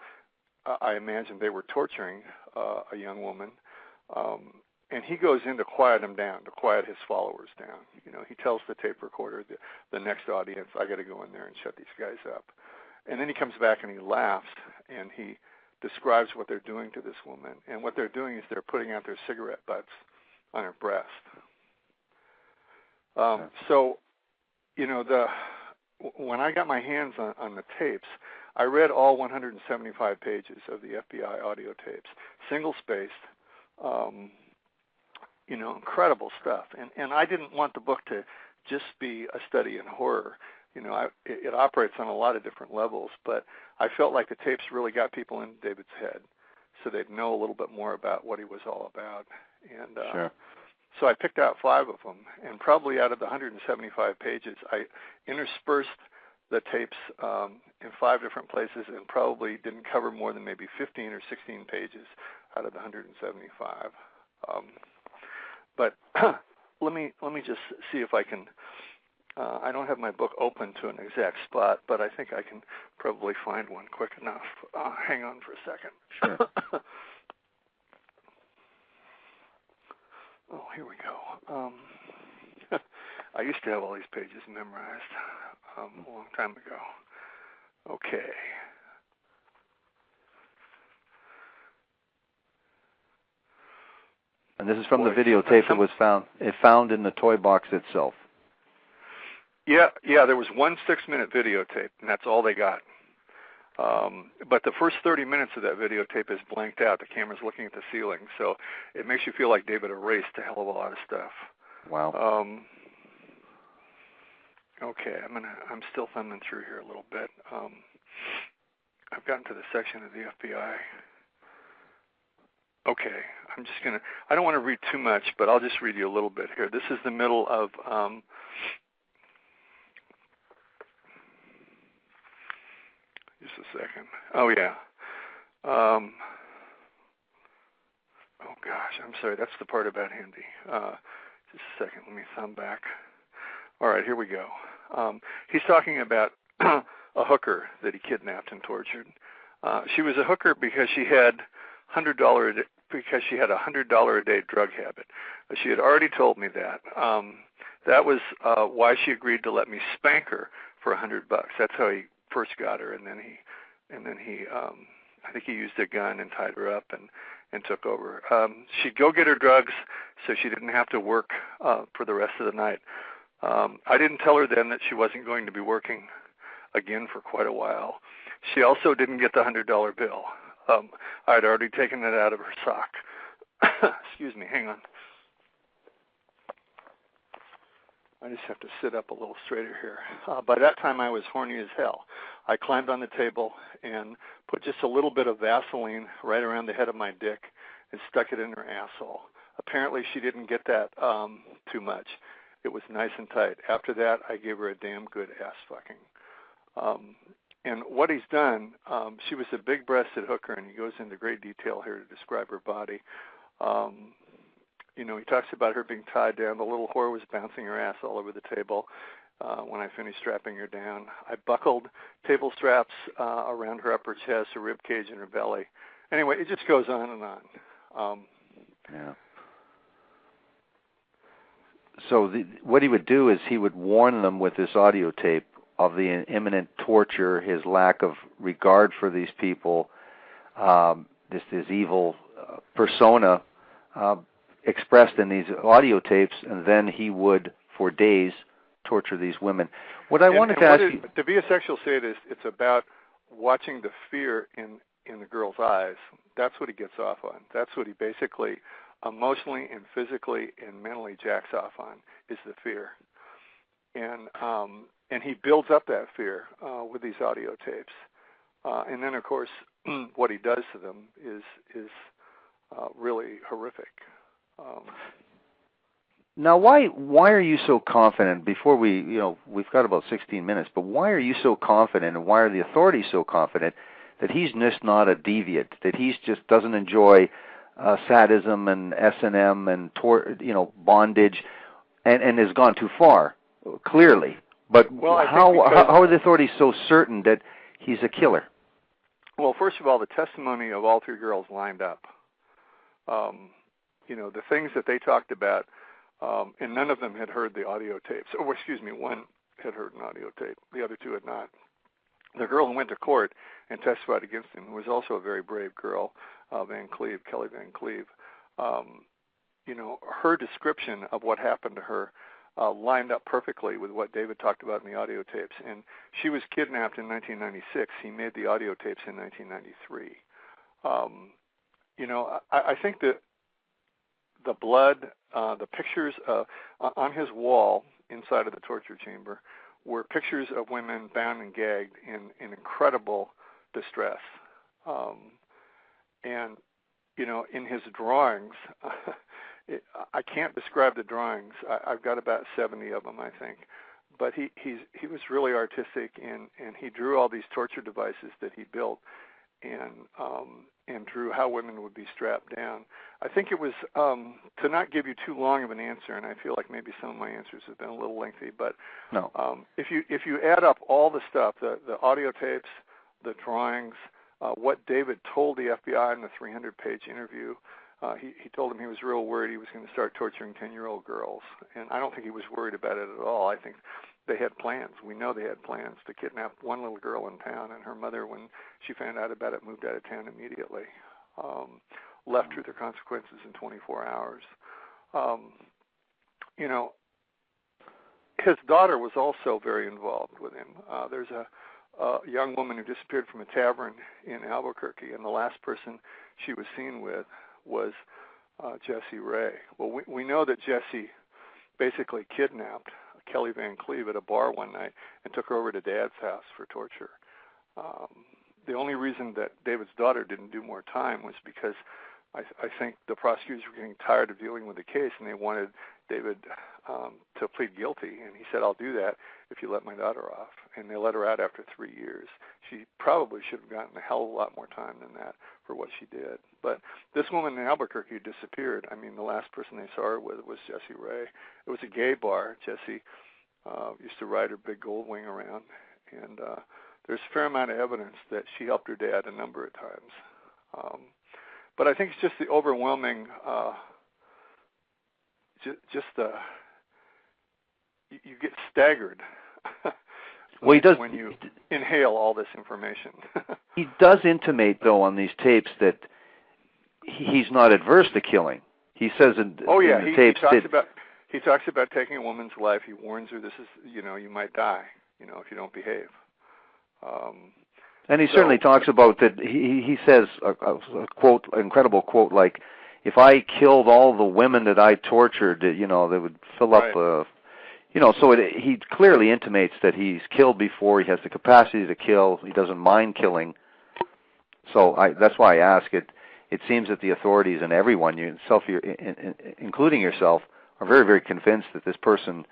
I imagine they were torturing a young woman. And he goes in to quiet him down, to quiet his followers down. He tells the tape recorder, the next audience, I got to go in there and shut these guys up. And then he comes back and he laughs, and he describes what they're doing to this woman. And what they're doing is they're putting out their cigarette butts on her breast. So, when I got my hands on the tapes, I read all 175 pages of the FBI audio tapes, single-spaced, incredible stuff. And I didn't want the book to just be a study in horror. It operates on a lot of different levels, but I felt like the tapes really got people in David's head so they'd know a little bit more about what he was all about. And sure. So I picked out 5 of them, and probably out of the 175 pages, I interspersed the tapes in 5 different places and probably didn't cover more than maybe 15 or 16 pages out of the 175. But let me just see if I can. I don't have my book open to an exact spot, but I think I can probably find one quick enough. Hang on for a second. Sure. Oh, here we go. I used to have all these pages memorized a long time ago. Okay. And this is from the videotape that was found in the Toybox itself. Yeah, there was one 6-minute videotape, and that's all they got. But the first 30 minutes of that videotape is blanked out. The camera's looking at the ceiling, so it makes you feel like David erased a hell of a lot of stuff. Wow. Okay, I'm still thumbing through here a little bit. I've gotten to the section of the FBI. Okay, I'm just gonna. I don't want to read too much, but I'll just read you a little bit here. This is the middle of. Just a second. Oh, yeah. Oh, gosh, I'm sorry. That's the part about Hendy. Just a second. Let me thumb back. All right, here we go. He's talking about a hooker that he kidnapped and tortured. She was a hooker because she had $100 a day drug habit. She had already told me that. That was why she agreed to let me spank her for $100. That's how he first got her, and then he I think he used a gun and tied her up and took over. She'd go get her drugs so she didn't have to work for the rest of the night. I didn't tell her then that she wasn't going to be working again for quite a while. She also didn't get the $100 bill. I'd already taken it out of her sock. Excuse me, hang on. I just have to sit up a little straighter here. By that time, I was horny as hell. I climbed on the table and put just a little bit of Vaseline right around the head of my dick and stuck it in her asshole. Apparently, she didn't get that too much. It was nice and tight. After that, I gave her a damn good ass fucking. And what he's done, she was a big-breasted hooker, and he goes into great detail here to describe her body. He talks about her being tied down. The little whore was bouncing her ass all over the table when I finished strapping her down. I buckled table straps around her upper chest, her rib cage, and her belly. Anyway, it just goes on and on. Yeah. So what he would do is he would warn them with this audio tape of the imminent torture, his lack of regard for these people, this evil persona expressed in these audio tapes, and then he would, for days, torture these women. What I wanted to ask you... To be a sexual sadist, it's about watching the fear in the girl's eyes. That's what he gets off on. That's what he basically emotionally and physically and mentally jacks off on, is the fear. And he builds up that fear with these audio tapes. And then, of course, what he does to them is really horrific. Now, why are you so confident? Before we've got about 16 minutes, but why are you so confident, and why are the authorities so confident that he's just not a deviant, that he's just doesn't enjoy sadism and S&M and bondage, and has gone too far, clearly? But how are the authorities so certain that he's a killer? Well, first of all, the testimony of all 3 girls lined up. The things that they talked about, and none of them had heard the audio tapes. Oh, excuse me, one had heard an audio tape. The other 2 had not. The girl who went to court and testified against him was also a very brave girl, Kelli Van Cleve. her description of what happened to her lined up perfectly with what David talked about in the audio tapes. And she was kidnapped in 1996. He made the audio tapes in 1993. I think that the blood, the pictures on his wall inside of the torture chamber were pictures of women bound and gagged in incredible distress. And in his drawings, I can't describe the drawings. I've got about 70 of them, I think. But he was really artistic, and he drew all these torture devices that he built, and drew how women would be strapped down. I think it was, to not give you too long of an answer, and I feel like maybe some of my answers have been a little lengthy, but no. If you add up all the stuff, the audio tapes, the drawings, what David told the FBI in the 300-page interview, he told him he was real worried he was going to start torturing 10-year-old girls, and I don't think he was worried about it at all. I think they had plans. We know they had plans to kidnap one little girl in town, and her mother, when she found out about it, moved out of town immediately, left through their consequences in 24 hours. His daughter was also very involved with him. There's a young woman who disappeared from a tavern in Albuquerque, and the last person she was seen with was Jesse Ray. Well, we know that Jesse basically kidnapped Kelli Van Cleve at a bar one night and took her over to Dad's house for torture. The only reason that David's daughter didn't do more time was because I think the prosecutors were getting tired of dealing with the case, and they wanted David to plead guilty. And he said, "I'll do that if you let my daughter off." And they let her out after 3 years. She probably should have gotten a hell of a lot more time than that for what she did. But this woman in Albuquerque disappeared. I mean, the last person they saw her with was Jesse Ray. It was a gay bar. Jesse used to ride her big gold wing around, and there's a fair amount of evidence that she helped her dad a number of times. But I think it's just the overwhelming, you get staggered when you inhale all this information. He does intimate, though, on these tapes that he's not adverse to killing. He says in the tapes he talks about taking a woman's life. He warns her, this is, you might die, if you don't behave. And he certainly talks about that. He says a quote, incredible quote, like, "If I killed all the women that I tortured, they would fill up." So he clearly intimates that he's killed before. He has the capacity to kill. He doesn't mind killing. So that's why I ask it. It seems that the authorities and everyone, including yourself, are very, very convinced that this person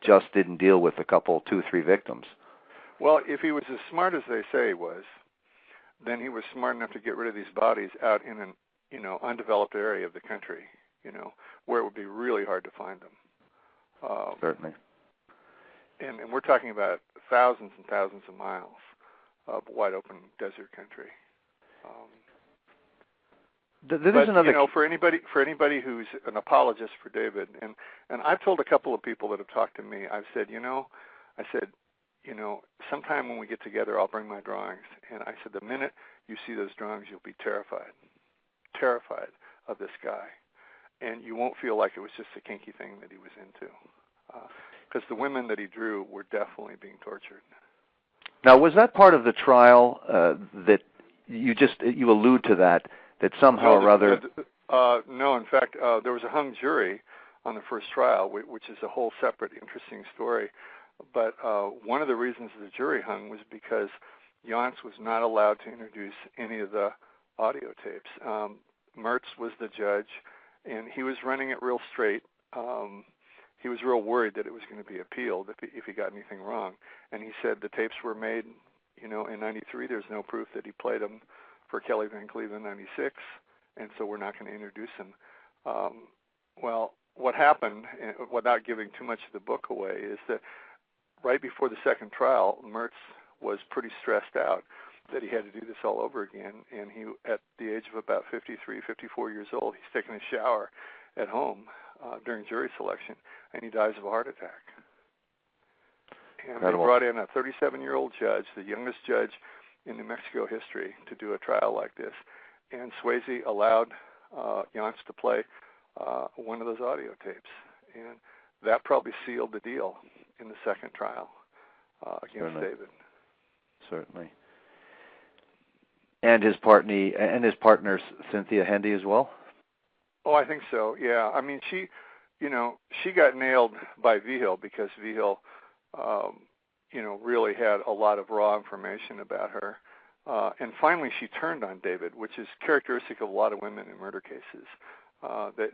just didn't deal with a couple, 2, 3 victims. Well, if he was as smart as they say he was, then he was smart enough to get rid of these bodies out in an undeveloped area of the country, where it would be really hard to find them. Certainly. And we're talking about thousands and thousands of miles of wide open desert country. For anybody who's an apologist for David, and I've told a couple of people that have talked to me, I've said, sometime when we get together, I'll bring my drawings. And I said, the minute you see those drawings, you'll be terrified of this guy. And you won't feel like it was just a kinky thing that he was into. Because the women that he drew were definitely being tortured. Now, was that part of the trial that you allude to that somehow or other? No, in fact, there was a hung jury on the first trial, which is a whole separate interesting story. But one of the reasons the jury hung was because Yancy was not allowed to introduce any of the audio tapes. Mertz was the judge, and he was running it real straight. He was real worried that it was going to be appealed if he got anything wrong. And he said the tapes were made, in 93. There's no proof that he played them for Kelli Van Cleve in 96, and so we're not going to introduce him. Well, what happened, without giving too much of the book away, is that right before the second trial, Mertz was pretty stressed out that he had to do this all over again, and he, at the age of about 53, 54 years old, he's taking a shower at home during jury selection, and he dies of a heart attack. And Incredible. They brought in a 37-year-old judge, the youngest judge in New Mexico history, to do a trial like this, and Swayze allowed Yancy to play one of those audio tapes. And that probably sealed the deal in the second trial against David. Certainly. And his partner Cynthia Hendy as well? Oh, I think so. Yeah. I mean, she got nailed by Vigil because Vigil, really had a lot of raw information about her. And finally, she turned on David, which is characteristic of a lot of women in murder cases.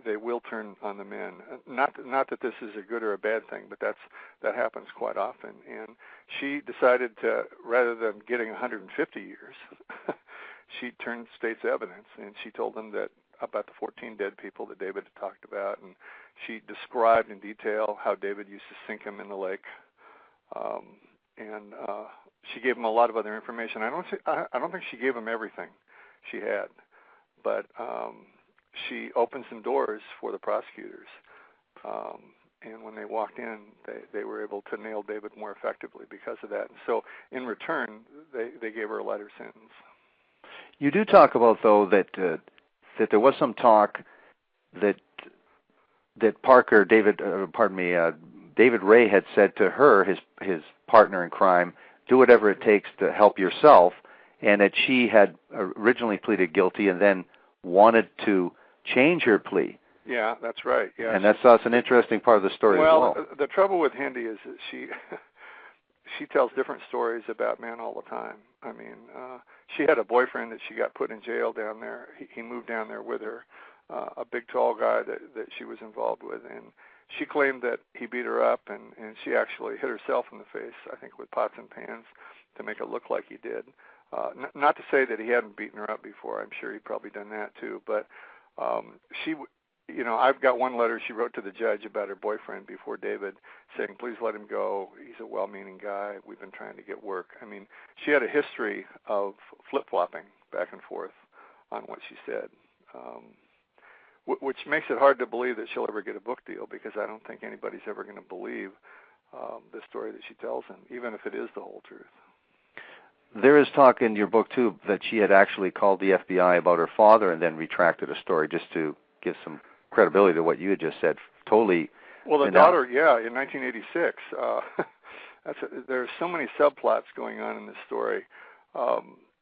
They will turn on the men. Not that this is a good or a bad thing, but that happens quite often. And she decided to, rather than getting 150 years, she turned state's evidence, and she told them that about the 14 dead people that David had talked about, and she described in detail how David used to sink them in the lake. And she gave him a lot of other information. I don't think she gave him everything she had, but she opened some doors for the prosecutors. And when they walked in, they were able to nail David more effectively because of that. And so in return, they gave her a lighter sentence. You do talk about, though, that there was some talk that David Ray had said to her, his partner in crime, do whatever it takes to help yourself, and that she had originally pleaded guilty and then wanted to change her plea. Yeah, that's right. Yeah, and that's an interesting part of the story as well. Well, the trouble with Hendy is that she tells different stories about men all the time. I mean, she had a boyfriend that she got put in jail down there. He moved down there with her, a big, tall guy that she was involved with, and she claimed that he beat her up, and she actually hit herself in the face, I think, with pots and pans to make it look like he did. Not to say that he hadn't beaten her up before. I'm sure he'd probably done that too. But I've got one letter she wrote to the judge about her boyfriend before David, saying, please let him go. He's a well-meaning guy. We've been trying to get work. I mean, she had a history of flip-flopping back and forth on what she said. Which makes it hard to believe that she'll ever get a book deal, because I don't think anybody's ever going to believe the story that she tells him, even if it is the whole truth. There is talk in your book, too, that she had actually called the FBI about her father and then retracted a story just to give some credibility to what you had just said. Totally. Well, the daughter, in 1986. There's so many subplots going on in this story,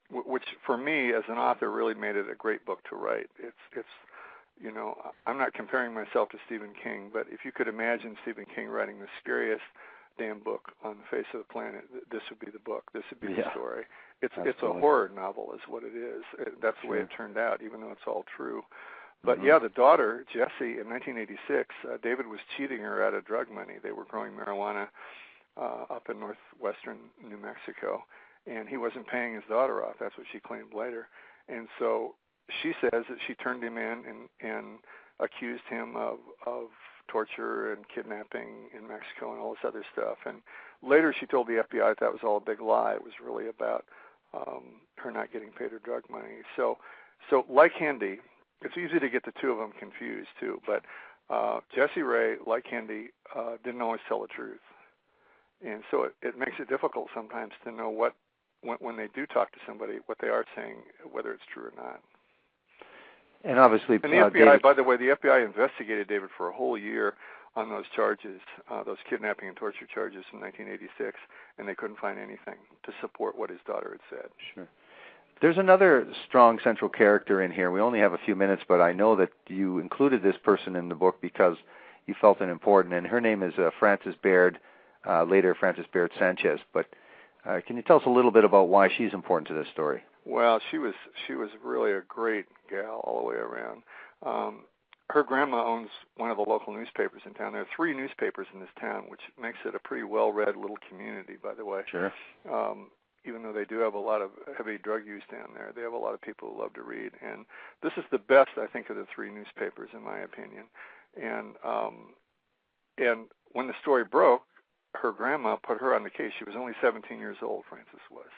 which for me as an author really made it a great book to write. It's I'm not comparing myself to Stephen King, but if you could imagine Stephen King writing the scariest damn book on the face of the planet, this would be the book. This would be the story. It's a horror novel is what it is. That's the way it turned out, even though it's all true. But the daughter, Jessie, in 1986, David was cheating her out of drug money. They were growing marijuana up in northwestern New Mexico, and he wasn't paying his daughter off. That's what she claimed later. And so she says that she turned him in and accused him of torture and kidnapping in Mexico and all this other stuff. And later she told the FBI that was all a big lie. It was really about her not getting paid her drug money. So like Hendy, it's easy to get the two of them confused too. But Jessie Ray, like Hendy, didn't always tell the truth. And so it makes it difficult sometimes to know when they do talk to somebody, what they are saying, whether it's true or not. And obviously, and the FBI, by the way, the FBI investigated David for a whole year on those charges, those kidnapping and torture charges from 1986, and they couldn't find anything to support what his daughter had said. Sure. There's another strong central character in here. We only have a few minutes, but I know that you included this person in the book because you felt it important, and her name is Frances Baird, later Frances Baird Sanchez. But can you tell us a little bit about why she's important to this story? Well, she was really a great gal all the way around. Her grandma owns one of the local newspapers in town. There are 3 newspapers in this town, which makes it a pretty well-read little community, by the way. Sure. Even though they do have a lot of heavy drug use down there, they have a lot of people who love to read. And this is the best, I think, of the 3 newspapers, in my opinion. And when the story broke, her grandma put her on the case. She was only 17 years old, Frances was.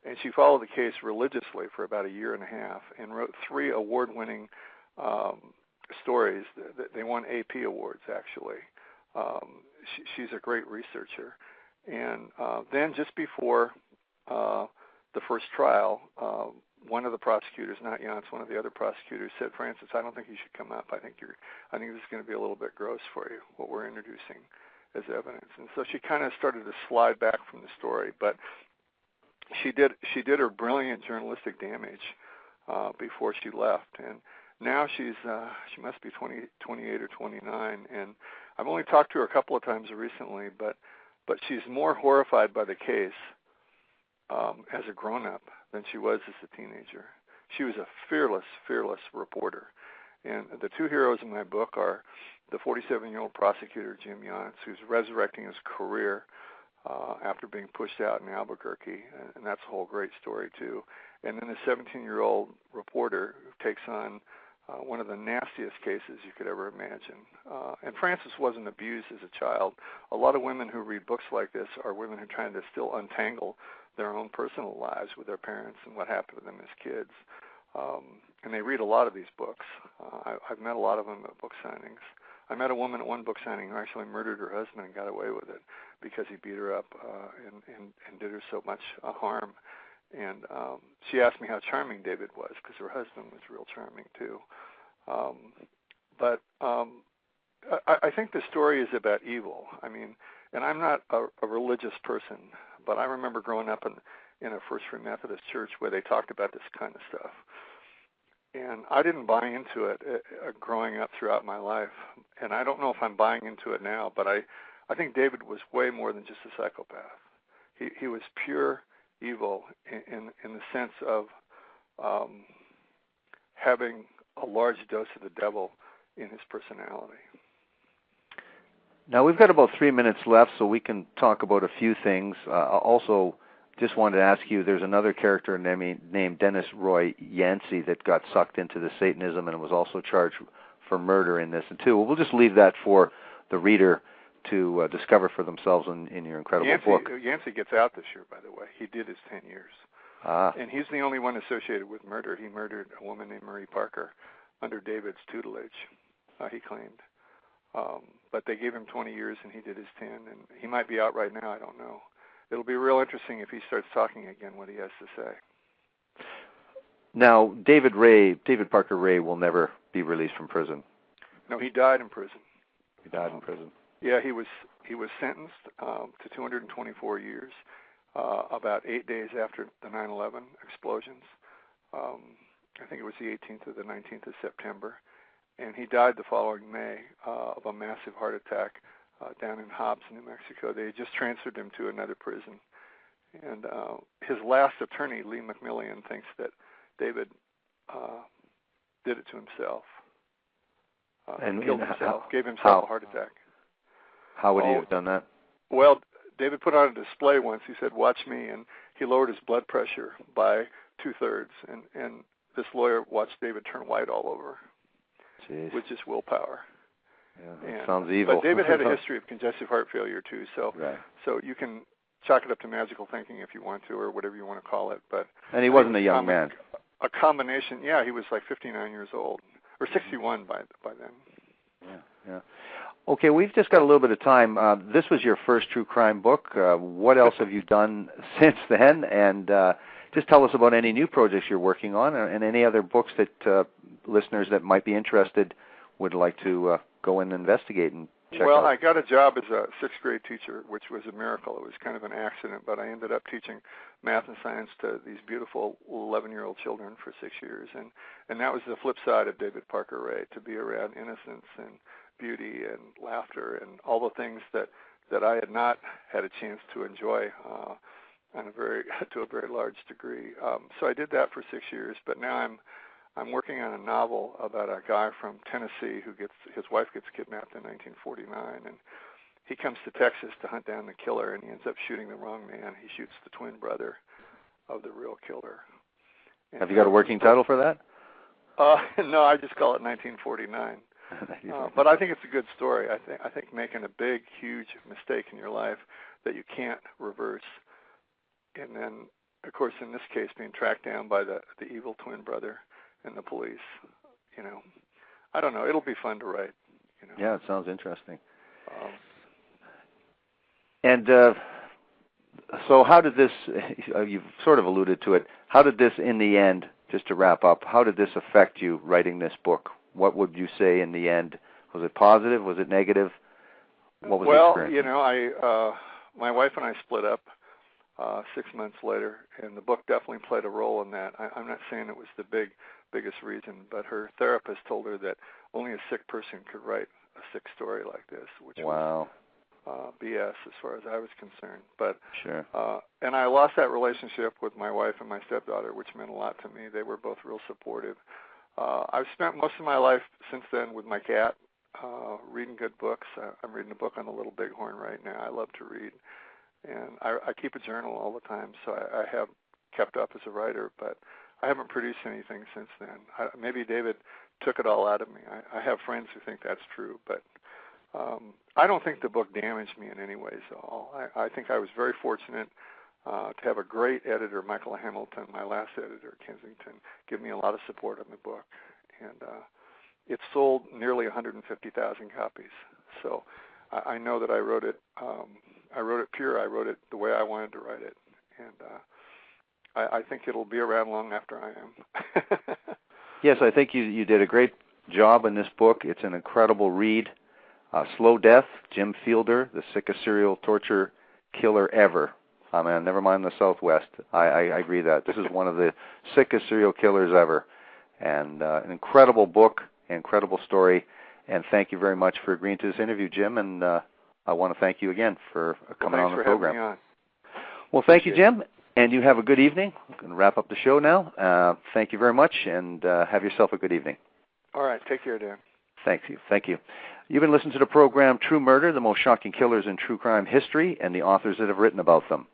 And she followed the case religiously for about a year and a half and wrote 3 award-winning stories. They won AP awards, actually. She's a great researcher. And then just before the first trial, one of the prosecutors, not Yancy, one of the other prosecutors said, Francis, I don't think you should come up. I think this is going to be a little bit gross for you, what we're introducing as evidence. And so she kind of started to slide back from the story, but she did her brilliant journalistic damage before she left. And now she must be 28 or 29, and I've only talked to her a couple of times recently, but she's more horrified by the case as a grown-up than she was as a teenager. She was a fearless reporter. And the two heroes in my book are the 47-year-old prosecutor, Jim Yancy, who's resurrecting his career after being pushed out in Albuquerque, and that's a whole great story, too. And then the 17-year-old reporter who takes on one of the nastiest cases you could ever imagine. And Francis wasn't abused as a child. A lot of women who read books like this are women who are trying to still untangle their own personal lives with their parents and what happened to them as kids. And they read a lot of these books. I've met a lot of them at book signings. I met a woman at one book signing who actually murdered her husband and got away with it because he beat her up and did her so much harm. And she asked me how charming David was because her husband was real charming too. But I think the story is about evil. I mean, and I'm not a religious person, but I remember growing up in a First Free Methodist church where they talked about this kind of stuff. And I didn't buy into it growing up throughout my life. And I don't know if I'm buying into it now, but I think David was way more than just a psychopath. He was pure evil in the sense of having a large dose of the devil in his personality. Now, we've got about 3 minutes left, so we can talk about a few things. Also, just wanted to ask you, there's another character named Dennis Roy Yancy that got sucked into the Satanism and was also charged for murder in this, too. We'll just leave that for the reader to discover for themselves in your incredible book. Yancy gets out this year, by the way. He did his 10 years. And he's the only one associated with murder. He murdered a woman named Marie Parker under David's tutelage, he claimed. But they gave him 20 years, and he did his 10. And he might be out right now. I don't know. It'll be real interesting if he starts talking again what he has to say. Now, David Parker Ray will never be released from prison. No, he died in prison. He died in prison. Yeah, he was sentenced to 224 years, about 8 days after the 9/11 explosions. I think it was the 18th or the 19th of September. And he died the following May of a massive heart attack down in Hobbs, New Mexico. They had just transferred him to another prison. And his last attorney, Lee McMillian, thinks that David did it to himself. And killed himself, gave himself a heart attack. How would he have done that? Well, David put on a display once. He said, "Watch me," and he lowered his blood pressure by 2/3. And this lawyer watched David turn white all over. Jeez. With just willpower. Yeah, sounds evil. But David had a history of congestive heart failure too, so you can chalk it up to magical thinking if you want to, or whatever you want to call it. And he wasn't a young man. A combination. Yeah, he was like 59 years old, or 61 by then. Yeah. Okay, we've just got a little bit of time. This was your first true crime book. What else have you done since then? And just tell us about any new projects you're working on, and any other books that listeners that might be interested would like to go and investigate and check out. Well, I got a job as a sixth grade teacher, which was a miracle. It was kind of an accident, but I ended up teaching math and science to these beautiful 11-year-old children for 6 years. And that was the flip side of David Parker Ray, to be around innocence and beauty and laughter and all the things that I had not had a chance to enjoy to a very large degree. So I did that for 6 years, but now I'm working on a novel about a guy from Tennessee who his wife gets kidnapped in 1949, and he comes to Texas to hunt down the killer, and he ends up shooting the wrong man. He shoots the twin brother of the real killer. And have you got a working title for that? No, I just call it 1949. But I think it's a good story. I think making a big, huge mistake in your life that you can't reverse, and then, of course, in this case, being tracked down by the evil twin brother and the police. I don't know. It'll be fun to write. Yeah, it sounds interesting. So how did this, you've sort of alluded to it, how did this in the end, just to wrap up, how did this affect you writing this book? What would you say in the end? Was it positive? Was it negative? What was the experience? Well, my wife and I split up 6 months later, and the book definitely played a role in that. I'm not saying it was the biggest reason, but her therapist told her that only a sick person could write a sick story like this, which was BS as far as I was concerned. But sure. And I lost that relationship with my wife and my stepdaughter, which meant a lot to me. They were both real supportive. I've spent most of my life since then with my cat, reading good books. I'm reading a book on the Little Bighorn right now. I love to read. And I keep a journal all the time, so I have kept up as a writer, but I haven't produced anything since then. Maybe David took it all out of me. I have friends who think that's true, but I don't think the book damaged me in any ways at all. I think I was very fortunate to have a great editor, Michael Hamilton, my last editor, Kensington, give me a lot of support on the book. And it sold nearly 150,000 copies. So I know that I wrote it pure. I wrote it the way I wanted to write it. And I think it'll be around long after I am. Yes, I think you did a great job in this book. It's an incredible read. Slow Death, Jim Fielder, the sickest serial torture killer ever. I mean, never mind the Southwest. I agree that. This is one of the sickest serial killers ever. And an incredible book, incredible story. And thank you very much for agreeing to this interview, Jim. And I want to thank you again for coming on the program. Having me on. Well, thank you, Jim. And you have a good evening. I'm going to wrap up the show now. Thank you very much, and have yourself a good evening. All right. Take care, Dan. Thank you. Thank you. You've been listening to the program True Murder, the most shocking killers in true crime history, and the authors that have written about them.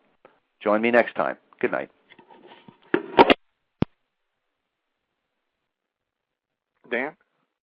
Join me next time. Good night. Dan?